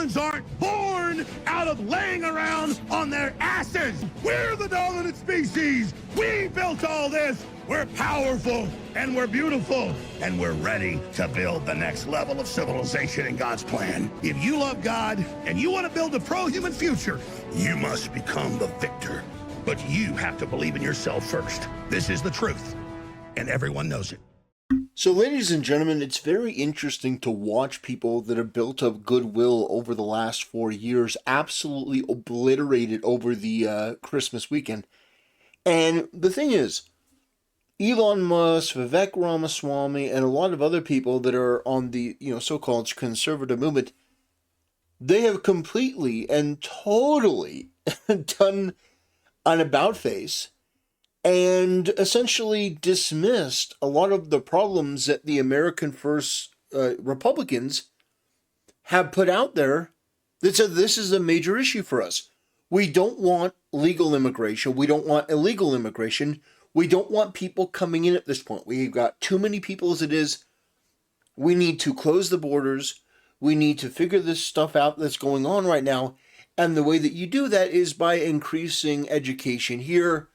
Humans aren't born out of laying around on their asses. We're the dominant species. We built all this. We're powerful and we're beautiful and we're ready to build the next level of civilization in God's plan. If you love God and you want to build a pro-human future, you must become the victor. But you have to believe in yourself first. This is the truth, and everyone knows it. So, ladies and gentlemen, it's very interesting to watch people that have built up goodwill over the last 4 years absolutely obliterated over the Christmas weekend. And the thing is, Elon Musk, Vivek Ramaswamy, and a lot of other people that are on the so-called conservative movement, they have completely and totally done an about-face and essentially dismissed a lot of the problems that the American First Republicans have put out there that said this is a major issue for us. We don't want legal immigration. We don't want illegal immigration. We don't want people coming in at this point. We've got too many people as it is. We need to close the borders. We need to figure this stuff out that's going on right now. And the way that you do that is by increasing education here,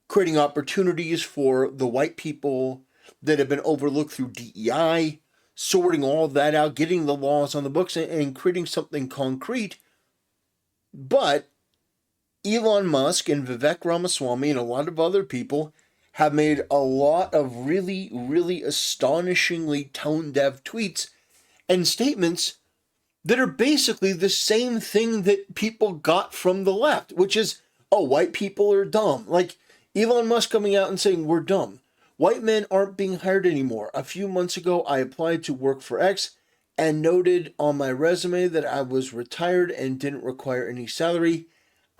creating opportunities for the white people that have been overlooked through DEI, sorting all of that out, getting the laws on the books, and creating something concrete. But Elon Musk and Vivek Ramaswamy and a lot of other people have made a lot of really, really astonishingly tone-deaf tweets and statements that are basically the same thing that people got from the left, which is, oh, white people are dumb. Like Elon Musk coming out and saying, we're dumb. White men aren't being hired anymore. A few months ago, I applied to work for X and noted on my resume that I was retired and didn't require any salary.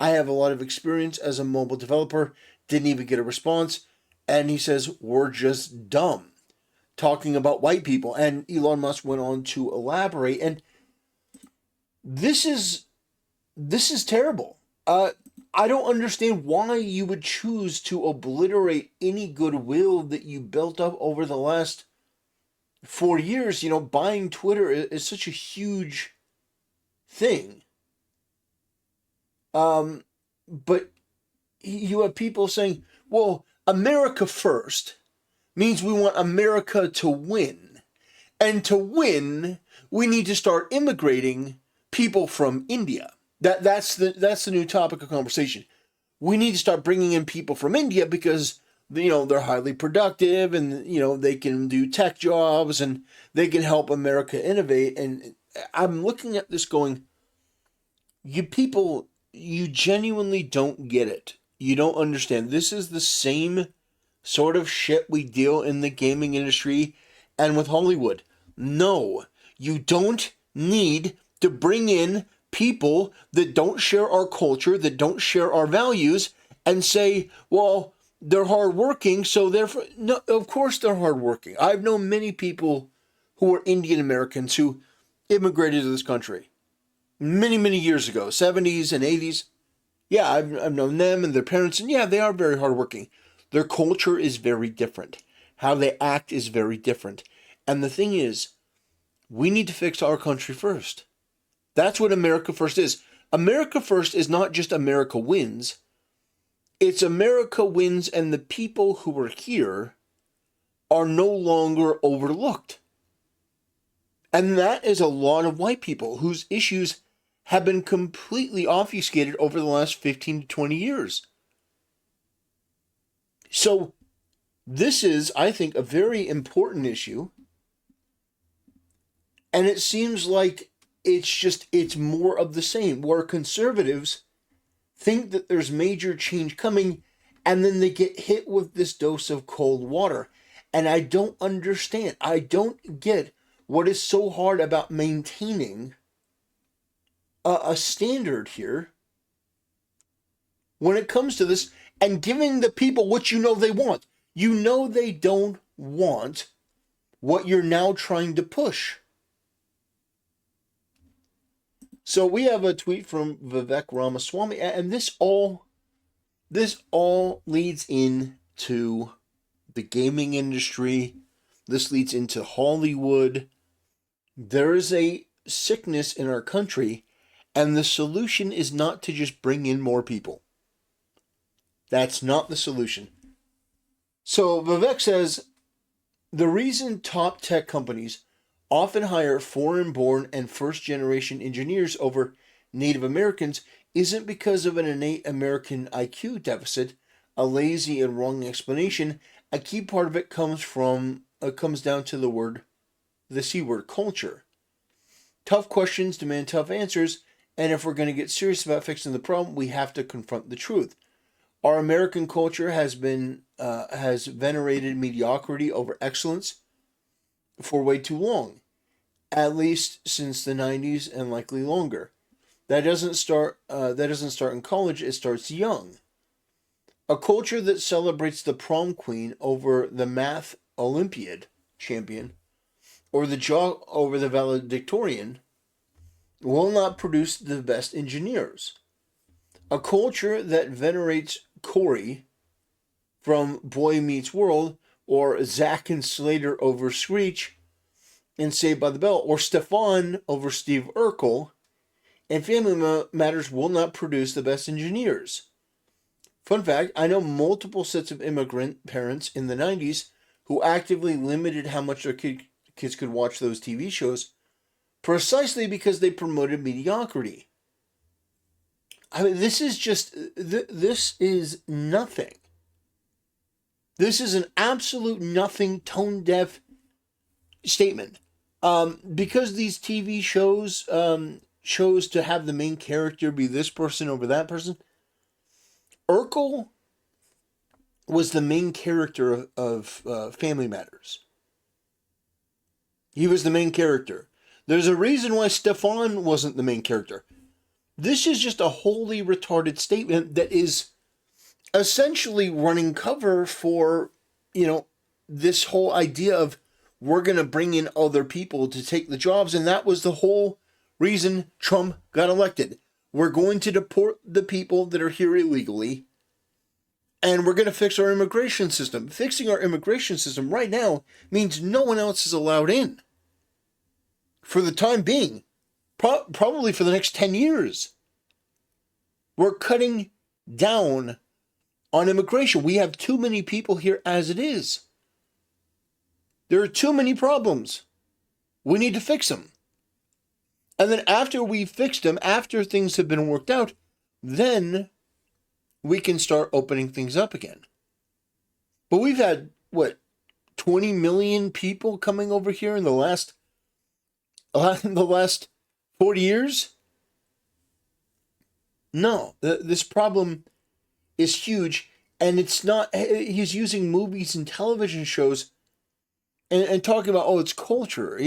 I have a lot of experience as a mobile developer, didn't even get a response. And he says, we're just dumb, talking about white people. And Elon Musk went on to elaborate. And this is terrible. I don't understand why you would choose to obliterate any goodwill that you built up over the last 4 years. Buying Twitter is such a huge thing. But you have people saying, well, America first means we want America to win. And to win, we need to start immigrating people from India. That's the new topic of conversation. We need to start bringing in people from India because they're highly productive and they can do tech jobs and they can help America innovate. And I'm looking at this going, you people, you genuinely don't get it. You don't understand. This is the same sort of shit we deal in the gaming industry and with Hollywood. No, you don't need to bring in people that don't share our culture, that don't share our values, and say, well, they're hardworking, so therefore... No, of course they're hardworking. I've known many people who are Indian Americans who immigrated to this country many, many years ago, 70s and 80s. Yeah, I've known them and their parents, and yeah, they are very hardworking. Their culture is very different. How they act is very different. And the thing is, we need to fix our country first. That's what America First is. America First is not just America wins. It's America wins and the people who are here are no longer overlooked. And that is a lot of white people whose issues have been completely obfuscated over the last 15 to 20 years. So this is, I think, a very important issue. And it seems like it's more of the same, where conservatives think that there's major change coming, and then they get hit with this dose of cold water. And I don't understand. I don't get what is so hard about maintaining a standard here when it comes to this and giving the people what they want. They don't want what you're now trying to push. So we have a tweet from Vivek Ramaswamy, and this all leads into the gaming industry. This leads into Hollywood. There is a sickness in our country, And the solution is not to just bring in more people. That's not the solution. So Vivek says, the reason top tech companies often hire foreign-born and first-generation engineers over Native Americans isn't because of an innate American IQ deficit, a lazy and wrong explanation. A key part of it comes down to the C word, culture. Tough questions demand tough answers, and if we're going to get serious about fixing the problem, we have to confront the truth. Our American culture has venerated mediocrity over excellence for way too long, at least since the 90s and likely longer. That doesn't start in college, it starts young. A culture that celebrates the prom queen over the math Olympiad champion or the jock over the valedictorian will not produce the best engineers. A culture that venerates Corey from Boy Meets World, or Zack and Slater over Screech and Saved by the Bell, or Stefan over Steve Urkel, and Family Matters will not produce the best engineers. Fun fact, I know multiple sets of immigrant parents in the 90s who actively limited how much their kids could watch those TV shows precisely because they promoted mediocrity. I mean, this is nothing. This is an absolute nothing, tone-deaf statement. Because these TV shows chose to have the main character be this person over that person, Urkel was the main character of Family Matters. He was the main character. There's a reason why Stefan wasn't the main character. This is just a wholly retarded statement that is essentially running cover for, this whole idea of we're going to bring in other people to take the jobs. And that was the whole reason Trump got elected. We're going to deport the people that are here illegally, and we're going to fix our immigration system. Fixing our immigration system right now means no one else is allowed in. For the time being, probably for the next 10 years. We're cutting down on immigration. We have too many people here as it is. There are too many problems. We need to fix them. And then after we fix them, after things have been worked out, then we can start opening things up again. But we've had, 20 million people coming over here in the last 40 years? No, this problem is huge, and it's not. He's using movies and television shows and talking about, it's culture.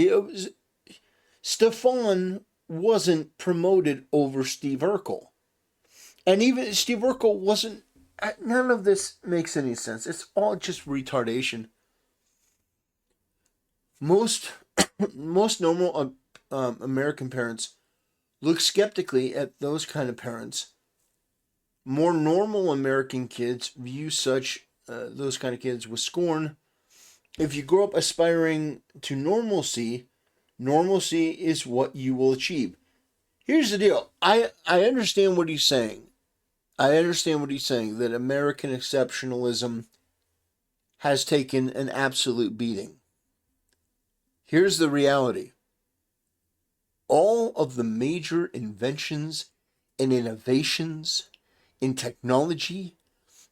Stefan wasn't promoted over Steve Urkel. And even Steve Urkel wasn't. None of this makes any sense. It's all just retardation. Most normal American parents look skeptically at those kind of parents. More normal American kids view those kind of kids with scorn. If you grow up aspiring to normalcy is what you will achieve. Here's the deal. I understand what he's saying. That American exceptionalism has taken an absolute beating. Here's the reality. All of the major inventions and innovations in technology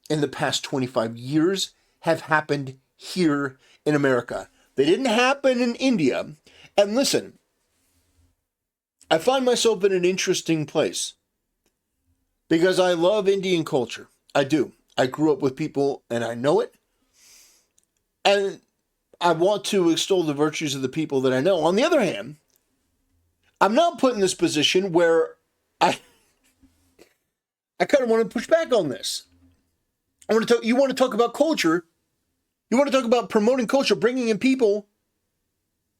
in the past 25 years have happened here in America. They didn't happen in India. And listen, I find myself in an interesting place because I love Indian culture. I do. I grew up with people and I know it. And I want to extol the virtues of the people that I know. On the other hand, I'm not put in this position where I kind of want to push back on this. You want to talk about culture. You want to talk about promoting culture, bringing in people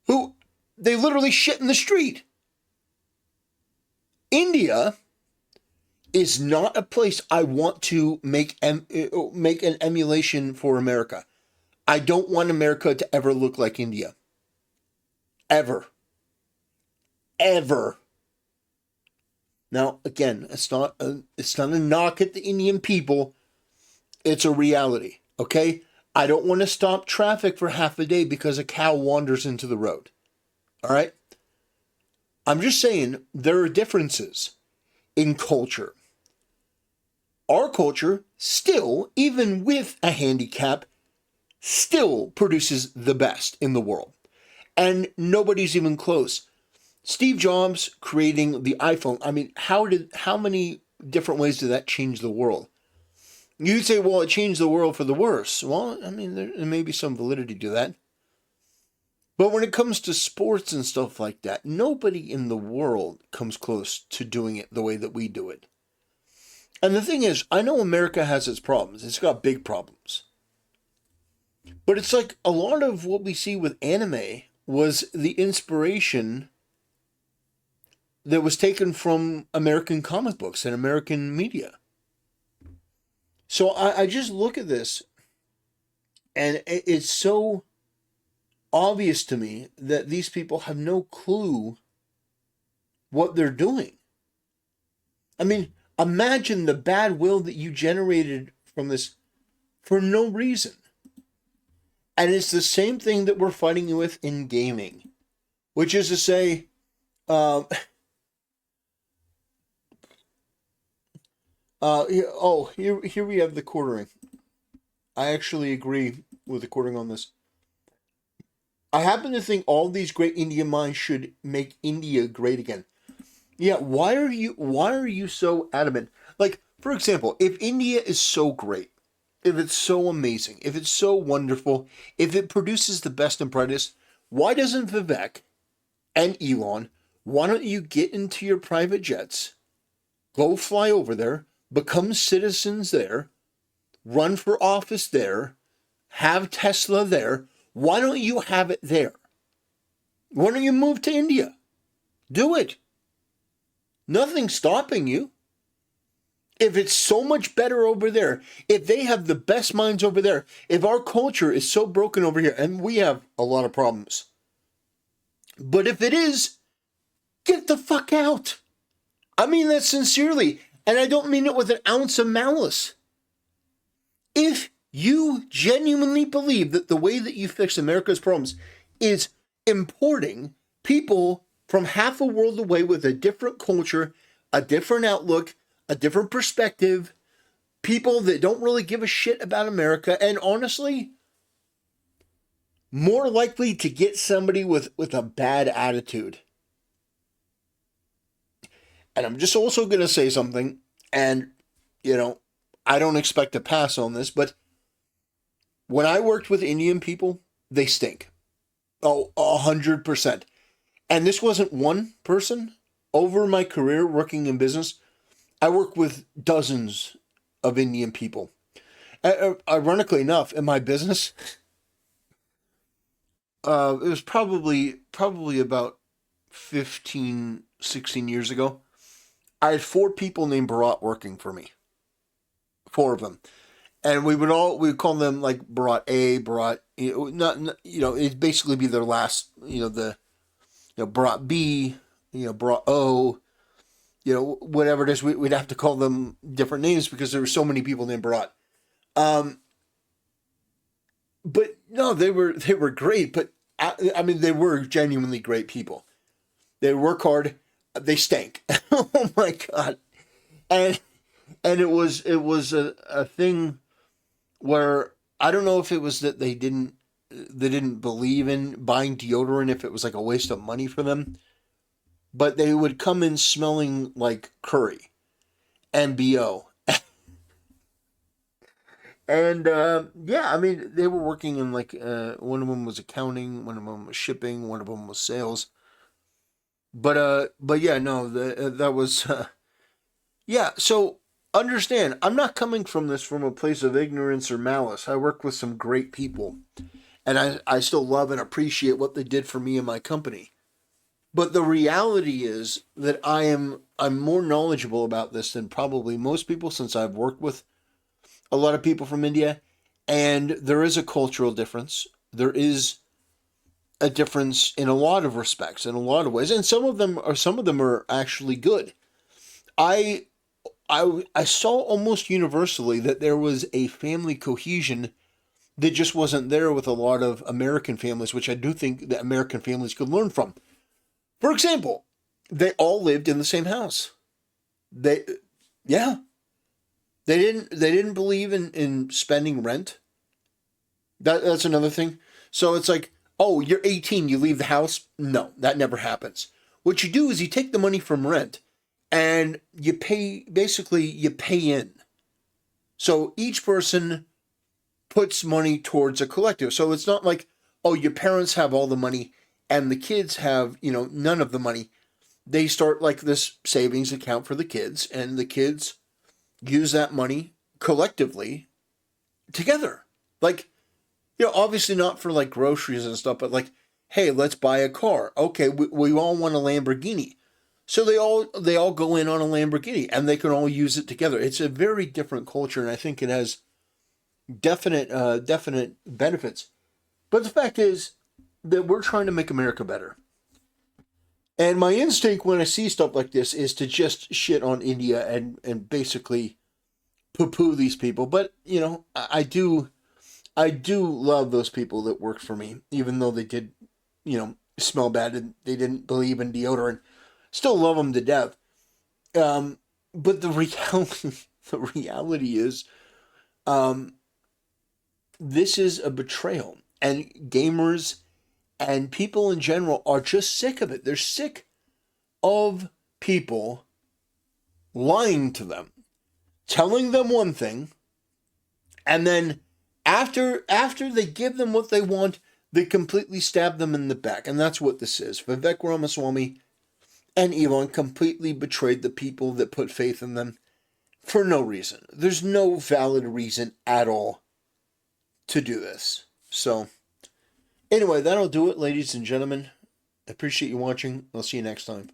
who they literally shit in the street. India is not a place I want to make an emulation for America. I don't want America to ever look like India. Ever. Now, again, it's not a knock at the Indian people. It's a reality, okay? I don't want to stop traffic for half a day because a cow wanders into the road. All right? I'm just saying there are differences in culture. Our culture still, even with a handicap, still produces the best in the world. And nobody's even close. Steve Jobs creating the iPhone, I mean, how many different ways did that change the world? You'd say, well, it changed the world for the worse. Well, I mean, there may be some validity to that. But when it comes to sports and stuff like that, nobody in the world comes close to doing it the way that we do it. And the thing is, I know America has its problems. It's got big problems. But it's like a lot of what we see with anime was the inspiration that was taken from American comic books and American media. So I just look at this, and it's so obvious to me that these people have no clue what they're doing. I mean, imagine the bad will that you generated from this for no reason. And it's the same thing that we're fighting with in gaming, which is to say, here we have the quartering. I actually agree with the quartering on this. I happen to think all these great Indian minds should make India great again. Yeah, why are you so adamant? Like, for example, if India is so great, if it's so amazing, if it's so wonderful, if it produces the best and brightest, why doesn't Vivek and Elon, why don't you get into your private jets, go fly over there, become citizens there, run for office there, have Tesla there? Why don't you have it there? Why don't you move to India? Do it. Nothing's stopping you. If it's so much better over there, if they have the best minds over there, if our culture is so broken over here, and we have a lot of problems, but if it is, get the fuck out. I mean that sincerely, and I don't mean it with an ounce of malice. If you genuinely believe that the way that you fix America's problems is importing people from half a world away with a different culture, a different outlook, a different perspective, people that don't really give a shit about America, and honestly, more likely to get somebody with a bad attitude. And I'm just also going to say something, and, I don't expect to pass on this, but when I worked with Indian people, they stink. Oh, 100%. And this wasn't one person. Over my career working in business, I worked with dozens of Indian people. Ironically enough, in my business, it was probably about 15, 16 years ago. I had 4 people named Bharat working for me. 4 of them. And we would call them like Bharat A, Bharat, it'd basically be their last, Bharat B, Bharat O, whatever it is, we'd have to call them different names because there were so many people named Bharat. But no, they were great, but I mean, they were genuinely great people. They work hard, they stank. Oh my God. And it was a thing where I don't know if it was that they didn't believe in buying deodorant, if it was like a waste of money for them, but they would come in smelling like curry and BO. And I mean, they were working in like one of them was accounting, one of them was shipping, one of them was sales. But yeah, no, that was yeah. So understand, I'm not coming from this from a place of ignorance or malice. I work with some great people, and I still love and appreciate what they did for me and my company. But the reality is that I'm more knowledgeable about this than probably most people, since I've worked with a lot of people from India, and there is a cultural difference. There is a difference in a lot of respects, in a lot of ways, and some of them are actually good. I saw almost universally that there was a family cohesion that just wasn't there with a lot of American families, which I do think that American families could learn from. For example, they all lived in the same house. They, yeah, they didn't believe in spending rent. That's another thing. So it's like, oh, you're 18, you leave the house. No, that never happens. What you do is you take the money from rent and you pay, basically you pay in. So each person puts money towards a collective. So it's not like, oh, your parents have all the money and the kids have, none of the money. They start like this savings account for the kids, and the kids use that money collectively together. Like, obviously not for like groceries and stuff, but like, hey, let's buy a car. Okay, we all want a Lamborghini. So they all go in on a Lamborghini and they can all use it together. It's a very different culture, and I think it has definite benefits. But the fact is that we're trying to make America better. And my instinct when I see stuff like this is to just shit on India and basically poo-poo these people. But, I do love those people that worked for me, even though they did, smell bad and they didn't believe in deodorant. Still love them to death. But the reality, the reality is, this is a betrayal, and gamers and people in general are just sick of it. They're sick of people lying to them, telling them one thing, and then after they give them what they want, they completely stab them in the back. And that's what this is. Vivek Ramaswamy and Elon completely betrayed the people that put faith in them for no reason. There's no valid reason at all to do this. So, anyway, that'll do it, ladies and gentlemen. I appreciate you watching. I'll see you next time.